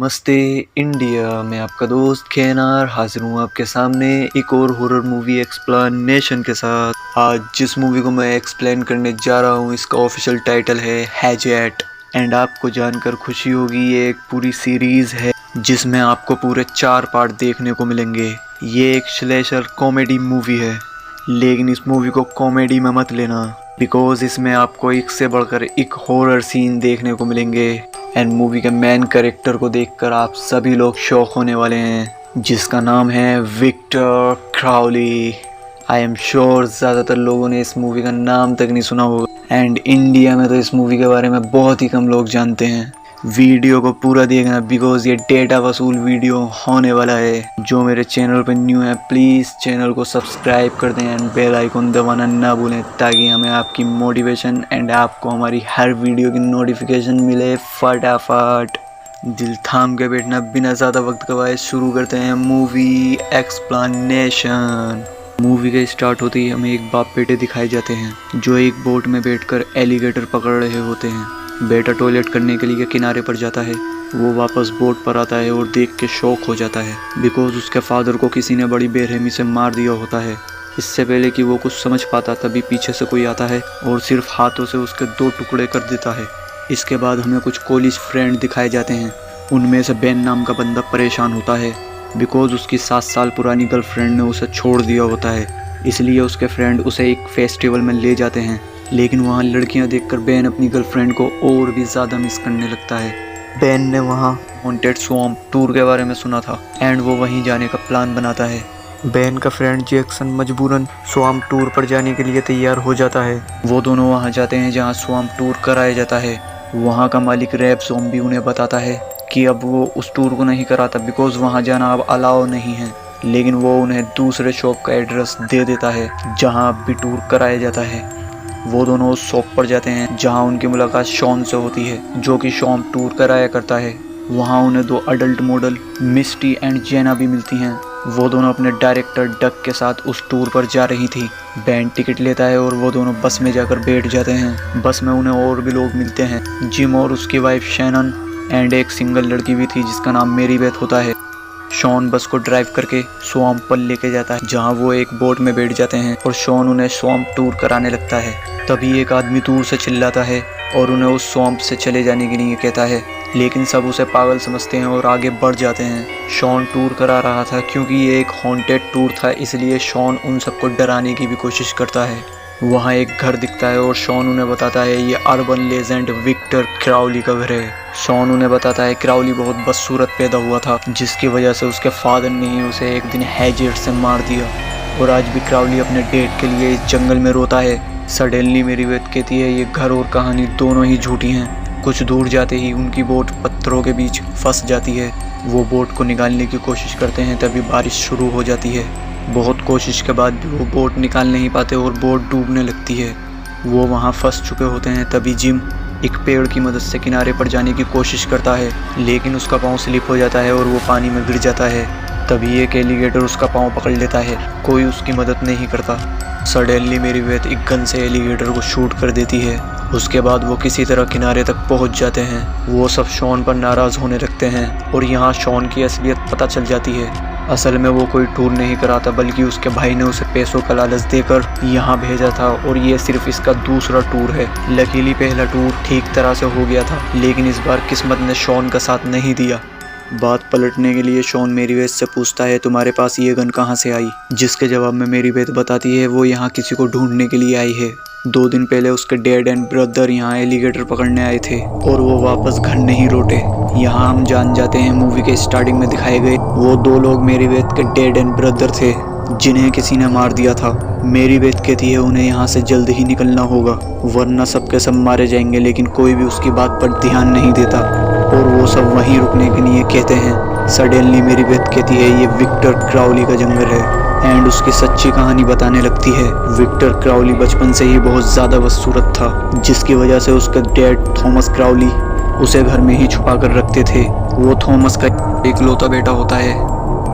नमस्ते इंडिया। मैं आपका दोस्त केनार हाजिर हूँ आपके सामने एक और हॉरर मूवी एक्सप्लेनेशन के साथ। आज जिस मूवी को मैं एक्सप्लेन करने जा रहा हूँ इसका ऑफिशियल टाइटल है हैजेट। एंड आपको जानकर खुशी होगी, ये एक पूरी सीरीज है जिसमें आपको पूरे 4 पार्ट देखने को मिलेंगे। ये एक स्लेशर कॉमेडी मूवी है, लेकिन इस मूवी को कॉमेडी में मत लेना, बिकॉज इसमें आपको एक से बढ़कर एक हॉरर सीन देखने को मिलेंगे। एंड मूवी के मेन कैरेक्टर को देखकर आप सभी लोग शॉक होने वाले हैं, जिसका नाम है Victor Crowley. I am sure ज़्यादातर लोगों ने इस मूवी का नाम तक नहीं सुना होगा, एंड इंडिया में तो इस मूवी के बारे में बहुत ही कम लोग जानते हैं। वीडियो को पूरा देखना, बिकॉज ये डेटा वसूल वीडियो होने वाला है। जो मेरे चैनल पर न्यू है प्लीज़ चैनल को सब्सक्राइब कर दें एंड बेल आइकन दबाना ना भूलें, ताकि हमें आपकी मोटिवेशन एंड आपको हमारी हर वीडियो की नोटिफिकेशन मिले फटाफट। दिल थाम के बैठना, बिना ज़्यादा वक्त गवाए शुरू करते हैं मूवी एक्सप्लेनेशन। मूवी के स्टार्ट होते ही हमें एक बाप बेटे दिखाए जाते हैं जो एक बोट में बैठकर एलिगेटर पकड़ रहे होते हैं। बेटा टॉयलेट करने के लिए किनारे पर जाता है, वो वापस बोट पर आता है और देख के शॉक हो जाता है, बिकॉज उसके फादर को किसी ने बड़ी बेरहमी से मार दिया होता है। इससे पहले कि वो कुछ समझ पाता तभी पीछे से कोई आता है और सिर्फ हाथों से उसके 2 टुकड़े कर देता है। इसके बाद हमें कुछ कॉलेज फ्रेंड दिखाए जाते हैं। उनमें से बेन नाम का बंदा परेशान होता है, बिकॉज उसकी 7 साल पुरानी गर्लफ्रेंड ने उसे छोड़ दिया होता है। इसलिए उसके फ्रेंड उसे एक फेस्टिवल में ले जाते हैं, लेकिन वहाँ लड़कियाँ देखकर बेन अपनी गर्लफ्रेंड को और भी ज़्यादा मिस करने लगता है। बेन ने वहाँ हॉन्टेड स्वैम्प टूर के बारे में सुना था एंड वो वहीं जाने का प्लान बनाता है। बेन का फ्रेंड जैक्सन मजबूरन स्वैम्प टूर पर जाने के लिए तैयार हो जाता है। वो दोनों वहाँ जाते हैं जहाँ स्वैम्प टूर कराया जाता है। वहाँ का मालिक रैब ज़ॉम्बी उन्हें बताता है कि अब वो उस टूर को नहीं कराता, बिकॉज वहाँ जाना अब अलाउ नहीं है। लेकिन वो उन्हें दूसरे शॉप का एड्रेस दे देता है जहाँ अब भी टूर कराया जाता है। वो दोनों उस शॉप पर जाते हैं जहाँ उनकी मुलाकात शॉन से होती है, जो कि शॉन टूर कराया करता है। वहाँ उन्हें 2 अडल्ट मॉडल मिस्टी एंड जेना भी मिलती हैं। वो दोनों अपने डायरेक्टर डक के साथ उस टूर पर जा रही थी। बैंड टिकट लेता है और वो दोनों बस में जाकर बैठ जाते हैं। बस में उन्हें और भी लोग मिलते हैं, जिम और उसकी वाइफ शैनन एंड एक सिंगल लड़की भी थी जिसका नाम मेरी बेथ होता है। शॉन बस को ड्राइव करके स्वैम्प पर लेके जाता है, जहाँ वो एक बोट में बैठ जाते हैं और शॉन उन्हें स्वैम्प टूर कराने लगता है। तभी एक आदमी दूर से चिल्लाता है और उन्हें उस स्वैम्प से चले जाने के लिए कहता है, लेकिन सब उसे पागल समझते हैं और आगे बढ़ जाते हैं। शॉन टूर करा रहा था क्योंकि ये एक हॉन्टेड टूर था, इसलिए शॉन उन सबको डराने की भी कोशिश करता है। वहाँ एक घर दिखता है और शॉन उन्हें बताता है ये अर्बन लेजेंड विक्टर क्राउली का घर है। शॉन उन्हें बताता है क्राउली बहुत बदसूरत पैदा हुआ था, जिसकी वजह से उसके फादर ने ही उसे एक दिन हैजेट से मार दिया, और आज भी क्राउली अपने डेट के लिए इस जंगल में रोता है। सडनली मेरी बेथ कहती है ये घर और कहानी दोनों ही झूठी हैं। कुछ दूर जाते ही उनकी बोट पत्थरों के बीच फंस जाती है। वो बोट को निकालने की कोशिश करते हैं, तभी बारिश शुरू हो जाती है। बहुत कोशिश के बाद भी वो बोट निकाल नहीं पाते और बोट डूबने लगती है। वो वहाँ फंस चुके होते हैं। तभी जिम एक पेड़ की मदद से किनारे पर जाने की कोशिश करता है, लेकिन उसका पाँव स्लिप हो जाता है और वो पानी में गिर जाता है। तभी एक एलिगेटर उसका पाँव पकड़ लेता है, कोई उसकी मदद नहीं करता। सडनली मेरी बेथ एक गन से एलिगेटर को शूट कर देती है। उसके बाद वो किसी तरह किनारे तक पहुंच जाते हैं। वो सब शॉन पर नाराज़ होने लगते हैं और यहाँ शॉन की असलियत पता चल जाती है। असल में वो कोई टूर नहीं कराता, बल्कि उसके भाई ने उसे पैसों का लालच देकर यहाँ भेजा था, और ये सिर्फ इसका दूसरा टूर है। लकीली पहला टूर ठीक तरह से हो गया था, लेकिन इस बार किस्मत ने शॉन का साथ नहीं दिया। बात पलटने के लिए शॉन मेरी बेथ से पूछता है तुम्हारे पास ये गन कहाँ से आई, जिसके जवाब में मेरी बेथ बताती है वो यहाँ किसी को ढूंढने के लिए आई है। 2 दिन पहले उसके डैड एंड ब्रदर यहाँ एलिगेटर पकड़ने आए थे और वो वापस घर नहीं लौटे। यहाँ हम जान जाते हैं मूवी के स्टार्टिंग में दिखाए गए वो 2 लोग मेरी बेथ के डैड एंड ब्रदर थे, जिन्हें किसी ने मार दिया था। मेरी बेथ कहती है उन्हें यहाँ से जल्द ही निकलना होगा, वरना सबके सब मारे जाएंगे, लेकिन कोई भी उसकी बात पर ध्यान नहीं देता और वो सब वहीं रुकने के लिए कहते हैं। सडनली मेरी बेथ कहती है ये विक्टर क्राउली का जंगल है एंड उसकी सच्ची कहानी बताने लगती है। विक्टर क्राउली बचपन से ही बहुत ज़्यादा बदसूरत था, जिसकी वजह से उसका डैड थॉमस क्राउली उसे घर में ही छुपा कर रखते थे। वो थॉमस का इकलौता बेटा होता है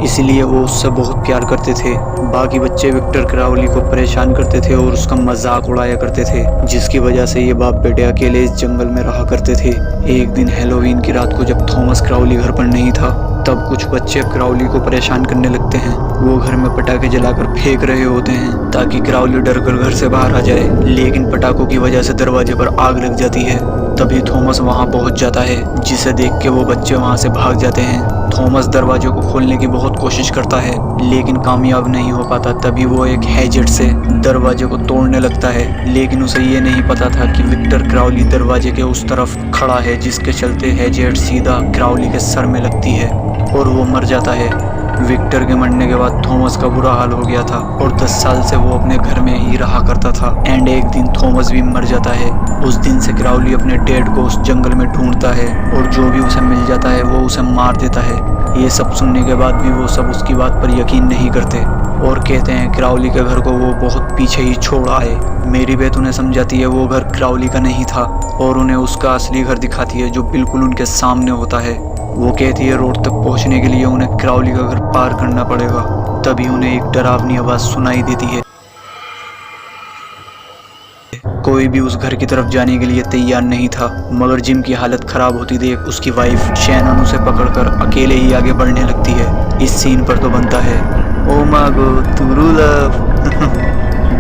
इसलिए वो उससे बहुत प्यार करते थे। बाकी बच्चे विक्टर क्राउली को परेशान करते थे और उसका मजाक उड़ाया करते थे, जिसकी वजह से ये बाप बेटे अकेले इस जंगल में रहा करते थे। एक दिन हैलोवीन की रात को जब थॉमस क्राउली घर पर नहीं था, तब कुछ बच्चे क्राउली को परेशान करने लगते हैं। वो घर में पटाखे जलाकर फेंक रहे होते हैं ताकि क्राउली डरकर घर से बाहर आ जाए, लेकिन पटाखों की वजह से दरवाजे पर आग लग जाती है। तभी थॉमस वहां पहुंच जाता है, जिसे देख के वो बच्चे वहां से भाग जाते हैं। थॉमस दरवाजे को खोलने की बहुत कोशिश करता है, लेकिन कामयाब नहीं हो पाता। तभी वो एक हैजेट से दरवाजे को तोड़ने लगता है, लेकिन उसे ये नहीं पता था कि विक्टर क्राउली दरवाजे के उस तरफ खड़ा है, जिसके चलते हैजेट सीधा क्राउली के सर में लगती है और वो मर जाता है। विक्टर के मरने के बाद थॉमस का बुरा हाल हो गया था और 10 साल से वो अपने घर में ही रहा करता था। एंड एक दिन थॉमस भी मर जाता है। उस दिन से क्राउली अपने डैड को उस जंगल में ढूंढता है और जो भी उसे मिल जाता है वो उसे मार देता है। ये सब सुनने के बाद भी वो सब उसकी बात पर यकीन नहीं करते और कहते हैं क्राउली के घर को वो बहुत पीछे ही छोड़ आए। मेरी बेट उन्हें समझाती है वो घर क्राउली का नहीं था और उन्हें उसका असली घर दिखाती है, जो बिल्कुल उनके सामने होता है। वो कहती है रोड तक पहुंचने के लिए उन्हें क्राउली का घर पार करना पड़ेगा। तभी उन्हें एक डरावनी आवाज सुनाई देती है। कोई भी उस घर की तरफ जाने के लिए तैयार नहीं था, मगर जिम की हालत खराब होती देख उसकी वाइफ शैनन उसे पकड़कर अकेले ही आगे बढ़ने लगती है। इस सीन पर तो बनता है ओ मागो ट्रू लव।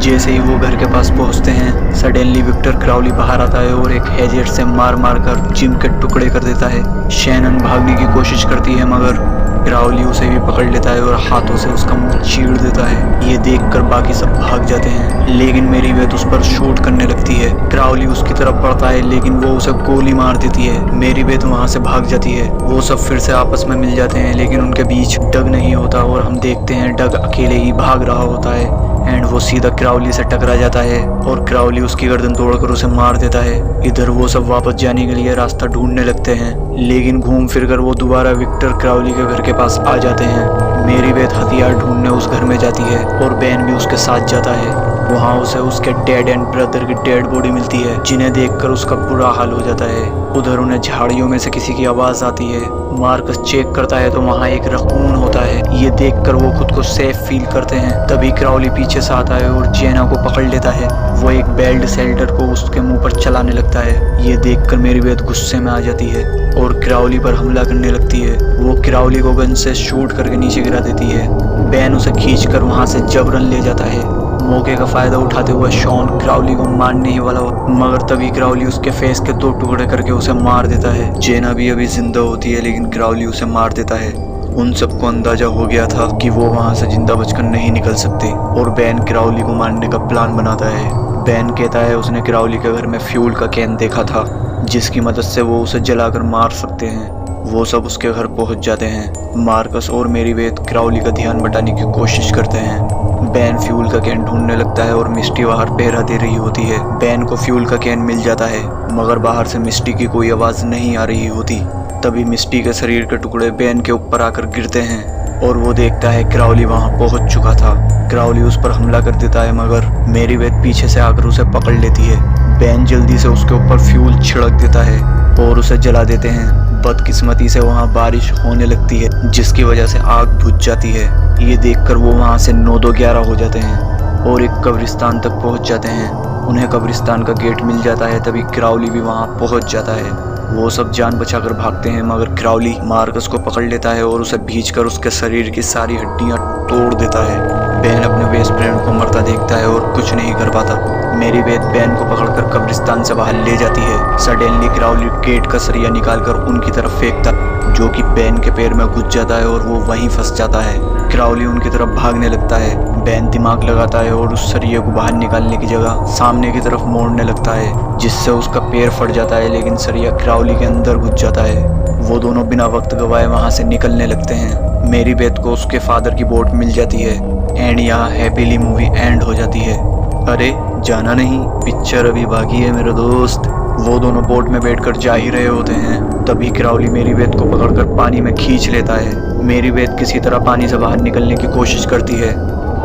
जैसे ही वो घर के पास पहुंचते हैं, सडनली विक्टर क्राउली बाहर आता है और एक हैजेट से मार मार कर जिम के टुकड़े कर देता है। शैनन भागने की कोशिश करती है, मगर क्राउली उसे भी पकड़ लेता है और हाथों से उसका मुंह चीर देता है। ये देखकर बाकी सब भाग जाते हैं, लेकिन मेरी बेट उस पर शूट करने लगती है। क्राउली उसकी तरफ बढ़ता है, लेकिन वो उसे गोली मार देती है। मेरी बेट वहां से भाग जाती है। वो सब फिर से आपस में मिल जाते हैं, लेकिन उनके बीच डग नहीं होता और हम देखते हैं डग अकेले ही भाग रहा होता है। एंड वो सीधा क्राउली से टकरा जाता है और क्राउली उसकी गर्दन तोड़कर उसे मार देता है। इधर वो सब वापस जाने के लिए रास्ता ढूंढने लगते हैं, लेकिन घूम फिर कर वो दोबारा विक्टर क्राउली के घर के पास आ जाते हैं। मेरी बेट हथियार ढूंढने उस घर में जाती है और बैन भी उसके साथ जाता है। वहाँ उसे उसके डैड एंड ब्रदर की डेड बॉडी मिलती है, जिन्हें देखकर उसका बुरा हाल हो जाता है। उधर उन्हें झाड़ियों में से किसी की आवाज आती है। मार्कस चेक करता है तो वहाँ एक रकून होता है। ये देखकर वो खुद को सेफ फील करते हैं। तभी क्राउली पीछे से आता है और जेना को पकड़ लेता है। वो एक बेल्ट सेल्टर को उसके मुंह पर चलाने लगता है। ये देखकर मेरी बेट गुस्से में आ जाती है और क्राउली पर हमला करने लगती है। वो क्राउली को गन से शूट करके नीचे गिरा देती है। बैन उसे खींचकर वहाँ से जबरन ले जाता है। मौके का फायदा उठाते हुए शॉन क्राउली को मारने ही वाला हो, मगर तभी क्राउली उसके फेस के 2 टुकड़े करके उसे मार देता है। जेना भी अभी जिंदा होती है, लेकिन क्राउली उसे मार देता है। उन सबको अंदाजा हो गया था कि वो वहां से जिंदा बचकर नहीं निकल सकते और बैन क्राउली को मारने का प्लान बनाता है। बैन कहता है उसने क्राउली के घर में फ्यूल का कैन देखा था, जिसकी मदद से वो उसे जलाकर मार सकते हैं। वो सब उसके घर पहुंच जाते हैं। मार्कस और मेरी बेट क्राउली का ध्यान बटाने की कोशिश करते हैं। बैन फ्यूल का कैन ढूंढने लगता है और मिस्टी बाहर पहरा दे रही होती है। बैन को फ्यूल का कैन मिल जाता है, मगर बाहर से मिस्टी की कोई आवाज नहीं आ रही होती। तभी मिस्टी के शरीर के टुकड़े बैन के ऊपर आकर गिरते हैं और वो देखता है क्राउली वहां पहुंच चुका था। क्राउली उस पर हमला कर देता है, मगर मेरी बेट पीछे से आकर उसे पकड़ लेती है। बैन जल्दी से उसके ऊपर फ्यूल छिड़क देता है और उसे जला देते हैं। बदकिस्मती से वहाँ बारिश होने लगती है, जिसकी वजह से आग बुझ जाती है। ये देखकर वो वहाँ से 9-2-11 हो जाते हैं और एक कब्रिस्तान तक पहुँच जाते हैं। उन्हें कब्रिस्तान का गेट मिल जाता है। तभी क्राउली भी वहाँ पहुँच जाता है। वो सब जान बचाकर भागते हैं, मगर क्राउली मार्कस को पकड़ लेता है और उसे भींचकर उसके शरीर की सारी हड्डियां तोड़ देता है। बैन अपने बेस्ट फ्रेंड को मरता देखता है और कुछ नहीं कर पाता। मेरी बेट बैन को पकड़कर कब्रिस्तान से बाहर ले जाती है। सडनली क्राउली गेट का सरिया निकालकर उनकी तरफ फेंकता, जो कि बैन के पैर में घुस जाता है और वो वहीं फंस जाता है। क्राउली उनकी तरफ भागने लगता है। बैन दिमाग लगाता है और उस सरिये को बाहर निकालने की जगह सामने की तरफ मोड़ने लगता है, जिससे उसका पैर फट जाता है, लेकिन सरिया क्राउली के अंदर घुस जाता है। वो दोनों बिना वक्त गवाए वहाँ से निकलने लगते हैं। मेरी बेट को उसके फादर की बोट मिल जाती है एंड यहाँ हैप्पीली मूवी एंड हो जाती है। अरे जाना नहीं, पिक्चर अभी बाकी है मेरे दोस्त। वो दोनों बोट में बैठकर जा ही रहे होते हैं, तभी क्राउली मेरी बेट को पकड़कर पानी में खींच लेता है। मेरी बेट किसी तरह पानी से बाहर निकलने की कोशिश करती है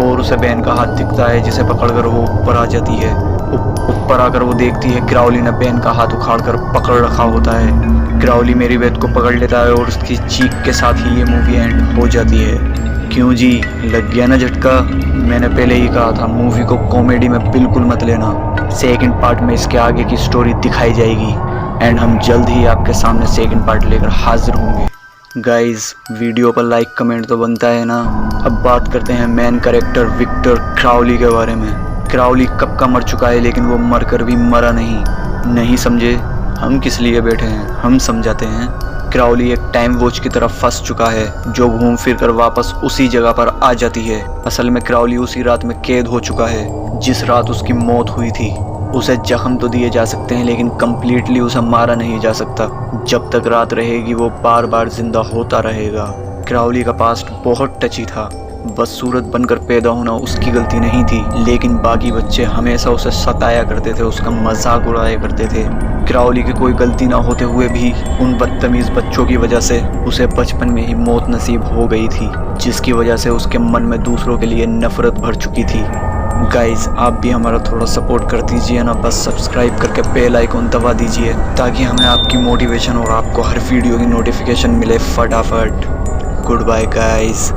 और उसे बैन का हाथ दिखता है, जिसे पकड़कर वो ऊपर आ जाती है ऊपर आकर वो देखती है क्राउली ने पेन का हाथ उखाड़कर पकड़ रखा होता है। क्राउली मेरीबेथ को पकड़ लेता है और उसकी चीख के साथ ही ये मूवी एंड हो जाती है। क्यों जी, लग गया ना झटका? मैंने पहले ही कहा था मूवी को कॉमेडी में बिल्कुल मत लेना। सेकंड पार्ट में इसके आगे की स्टोरी दिखाई जाएगी एंड हम जल्द ही आपके सामने सेकंड पार्ट लेकर हाजिर होंगे। गाइस, वीडियो पर लाइक कमेंट तो बनता है ना। अब बात करते हैं मेन कैरेक्टर विक्टर क्राउली के बारे में। क्राउली कब का मर चुका है, लेकिन वो मरकर भी मरा नहीं समझे? हम किस लिए बैठे हैं, हम समझाते हैं। क्राउली एक टाइम वॉच की तरफ फंस चुका है जो घूम फिर कर वापस उसी जगह पर आ जाती है। असल में क्राउली उसी रात में कैद हो चुका है जिस रात उसकी मौत हुई थी। उसे जख्म तो दिए जा सकते हैं लेकिन कम्प्लीटली उसे मारा नहीं जा सकता। जब तक रात रहेगी वो बार बार जिंदा होता रहेगा। क्राउली का पास्ट बहुत टची था। बदसूरत बनकर पैदा होना उसकी गलती नहीं थी, लेकिन बाकी बच्चे हमेशा उसे सताया करते थे, उसका मजाक उड़ाया करते थे। क्राउली की कोई गलती ना होते हुए भी उन बदतमीज बच्चों की वजह से उसे बचपन में ही मौत नसीब हो गई थी, जिसकी वजह से उसके मन में दूसरों के लिए नफरत भर चुकी थी। गाइज, आप भी हमारा थोड़ा सपोर्ट कर दीजिए ना, बस सब्सक्राइब करके बेल आइकन दबा दीजिए ताकि हमें आपकी मोटिवेशन और आपको हर वीडियो की नोटिफिकेशन मिले फटाफट। Goodbye guys.